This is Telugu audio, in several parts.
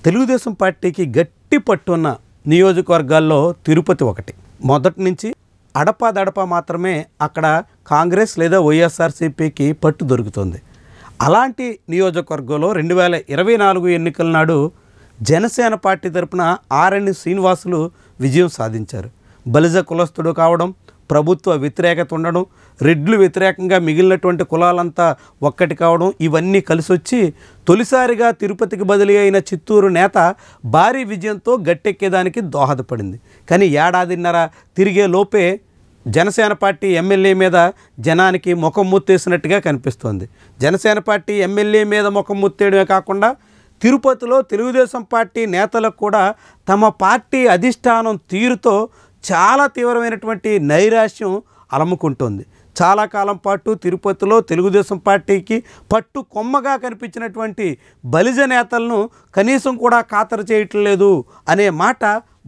తెలుగుదేశం పార్టీకి గట్టి పట్టున్న నియోజకవర్గాల్లో తిరుపతి ఒకటి. మొదటి నుంచి అడపాదడపా మాత్రమే అక్కడ కాంగ్రెస్ లేదా వైఎస్ఆర్సీపీకి పట్టు దొరుకుతుంది. అలాంటి నియోజకవర్గంలో 2024 ఎన్నికల నాడు జనసేన పార్టీ తరపున ఆర్ఎన్ శ్రీనివాసులు విజయం సాధించారు. బలిజ కులస్తుడు కావడం, ప్రభుత్వ వ్యతిరేకత ఉండడం, రెడ్లు వ్యతిరేకంగా మిగిలినటువంటి కులాలంతా ఒక్కటి కావడం, ఇవన్నీ కలిసొచ్చి తొలిసారిగా తిరుపతికి బదిలీ అయిన చిత్తూరు నేత భారీ విజయంతో గట్టెక్కేదానికి దోహదపడింది. కానీ ఏడాదిన్నర తిరిగే లోపే జనసేన పార్టీ ఎమ్మెల్యే మీద జనానికి ముఖం ముత్తేసినట్టుగా కనిపిస్తోంది. జనసేన పార్టీ ఎమ్మెల్యే మీద ముఖం ముత్తేయడమే కాకుండా తిరుపతిలో తెలుగుదేశం పార్టీ నేతలకు కూడా తమ పార్టీ అధిష్టానం తీరుతో చాలా తీవ్రమైనటువంటి నైరాశ్యం అలముకుంటోంది. చాలా కాలం పాటు తిరుపతిలో తెలుగుదేశం పార్టీకి పట్టు కొమ్మగా కనిపించినటువంటి బలిజ నేతలను కనీసం కూడా ఖాతరు చేయటం లేదు అనే మాట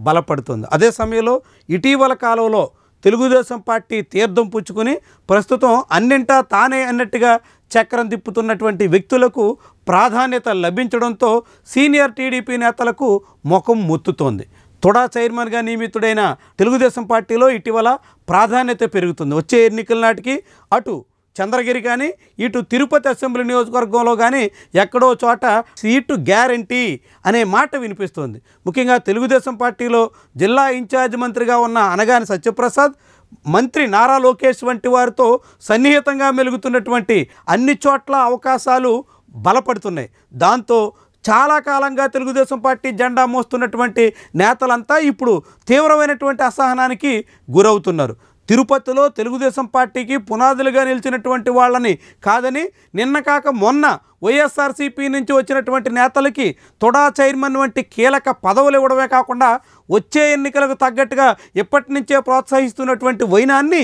బలపడుతుంది. అదే సమయంలో ఇటీవల కాలంలో తెలుగుదేశం పార్టీ తీర్థం పుచ్చుకొని ప్రస్తుతం అన్నింటా తానే అన్నట్టుగా చక్రం తిప్పుతున్నటువంటి వ్యక్తులకు ప్రాధాన్యత లభించడంతో సీనియర్ టీడీపీ నేతలకు ముఖం ముత్తుతోంది. తుడా చైర్మన్గా నియమితుడైన తెలుగుదేశం పార్టీలో ఇటీవల ప్రాధాన్యత పెరుగుతుంది. వచ్చే ఎన్నికల నాటికి అటు చంద్రగిరి కానీ ఇటు తిరుపతి అసెంబ్లీ నియోజకవర్గంలో కానీ ఎక్కడో చోట సీటు గ్యారంటీ అనే మాట వినిపిస్తుంది. ముఖ్యంగా తెలుగుదేశం పార్టీలో జిల్లా ఇన్ఛార్జ్ మంత్రిగా ఉన్న అనగాని సత్యప్రసాద్, మంత్రి నారా లోకేష్ వంటి వారితో సన్నిహితంగా మెలుగుతున్నటువంటి అన్ని చోట్ల అవకాశాలు బలపడుతున్నాయి. దాంతో చాలా కాలంగా తెలుగుదేశం పార్టీ జెండా మోస్తున్నటువంటి నేతలంతా ఇప్పుడు తీవ్రమైనటువంటి అసహనానికి గురవుతున్నారు. తిరుపతిలో తెలుగుదేశం పార్టీకి పునాదులుగా నిలిచినటువంటి వాళ్ళని కాదని నిన్న కాక మొన్న వైఎస్ఆర్సీపీ నుంచి వచ్చినటువంటి నేతలకి తుడా చైర్మన్ వంటి కీలక పదవులు ఇవ్వడమే కాకుండా వచ్చే ఎన్నికలకు తగ్గట్టుగా ఎప్పటి నుంచే ప్రోత్సహిస్తున్నటువంటి వైనాన్ని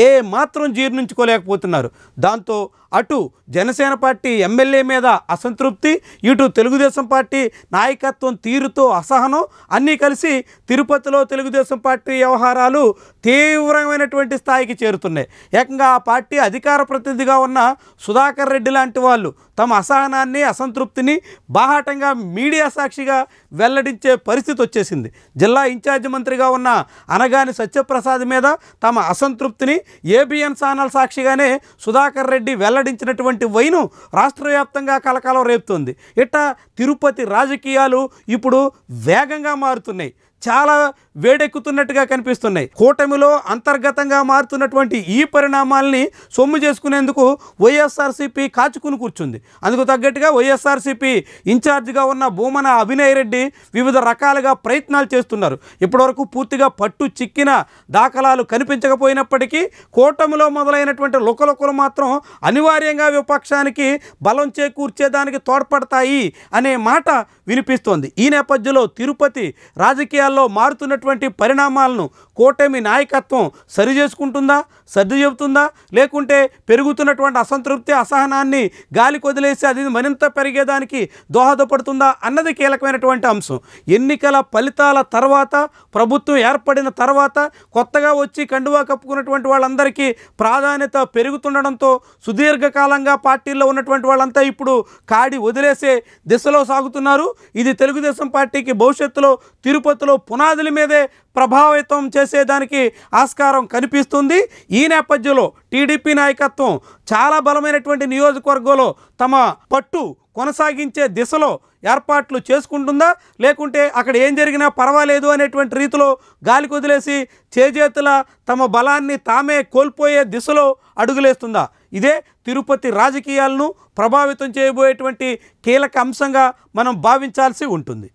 ఏ మాత్రం జీర్ణించుకోలేకపోతున్నారు. దాంతో అటు జనసేన పార్టీ ఎమ్మెల్యే మీద అసంతృప్తి, ఇటు తెలుగుదేశం పార్టీ నాయకత్వం తీరుతో అసహనం అన్నీ కలిసి తిరుపతిలో తెలుగుదేశం పార్టీ వ్యవహారాలు తీవ్రమైనటువంటి స్థాయికి చేరుతున్నాయి. ఏకంగా ఆ పార్టీ అధికార ప్రతినిధిగా ఉన్న సుధాకర్ రెడ్డి లాంటి వాళ్ళు తమ అసహనాన్ని, అసంతృప్తిని బాహాటంగా మీడియా సాక్షిగా వెల్లడించే పరిస్థితి వచ్చేసింది. జిల్లా ఇన్ఛార్జ్ మంత్రిగా ఉన్న అనగాని సత్యప్రసాద్ మీద తమ అసంతృప్తిని ఏబిఎన్ ఛానల్ సాక్షిగానే సుధాకర్ రెడ్డి వెల్లడించినటువంటి వైను రాష్ట్ర వ్యాప్తంగా కలకలం రేపుతుంది. ఇట్టా తిరుపతి రాజకీయాలు ఇప్పుడు వేగంగా మారుతున్నాయి, చాలా వేడెక్కుతున్నట్టుగా కనిపిస్తున్నాయి. కూటమిలో అంతర్గతంగా మారుతున్నటువంటి ఈ పరిణామాల్ని సొమ్ము చేసుకునేందుకు వైఎస్ఆర్సీపీ కాచుకుని కూర్చుంది. అందుకు తగ్గట్టుగా వైఎస్ఆర్సీపీ ఇన్ఛార్జిగా ఉన్న భూమన అభినయ్ రెడ్డి వివిధ రకాలుగా ప్రయత్నాలు చేస్తున్నారు. ఇప్పటివరకు పూర్తిగా పట్టు చిక్కిన దాఖలాలు కనిపించకపోయినప్పటికీ కూటమిలో మొదలైనటువంటి లుకలుకలు మాత్రం అనివార్యంగా విపక్షానికి బలం చేకూర్చేదానికి తోడ్పడతాయి అనే మాట వినిపిస్తోంది. ఈ నేపథ్యంలో తిరుపతి రాజకీయాల్లో మారుతున్నటువంటి పరిణామాలను కూటమి నాయకత్వం సరి చేసుకుంటుందా, సర్ది చెబుతుందా, లేకుంటే పెరుగుతున్నటువంటి అసంతృప్తి, అసహనాన్ని గాలికి వదిలేసి అది మరింత పెరిగేదానికి దోహదపడుతుందా అన్నది కీలకమైనటువంటి అంశం. ఎన్నికల ఫలితాల తర్వాత, ప్రభుత్వం ఏర్పడిన తర్వాత కొత్తగా వచ్చి కండువా కప్పుకున్నటువంటి వాళ్ళందరికీ ప్రాధాన్యత పెరుగుతుండడంతో సుదీర్ఘకాలంగా పార్టీల్లో ఉన్నటువంటి వాళ్ళంతా ఇప్పుడు కాడి వదిలేసే దిశలో సాగుతున్నారు. ఇది తెలుగుదేశం పార్టీకి భవిష్యత్తులో తిరుపతిలో పునాదుల మీదే ప్రభావితం చేసేదానికి ఆస్కారం కనిపిస్తుంది. ఈ నేపథ్యంలో టీడీపీ నాయకత్వం చాలా బలమైనటువంటి నియోజకవర్గంలో తమ పట్టు కొనసాగించే దిశలో ఏర్పాట్లు చేసుకుంటుందా, లేకుంటే అక్కడ ఏం జరిగినా పర్వాలేదు అనేటువంటి రీతిలో గాలికి వదిలేసి చేజేతుల తమ బలాన్ని తామే కోల్పోయే దిశలో అడుగులేస్తుందా? ఇదే తిరుపతి రాజకీయాలను ప్రభావితం చేయబోయేటువంటి కీలక అంశంగా మనం భావించాల్సి ఉంటుంది.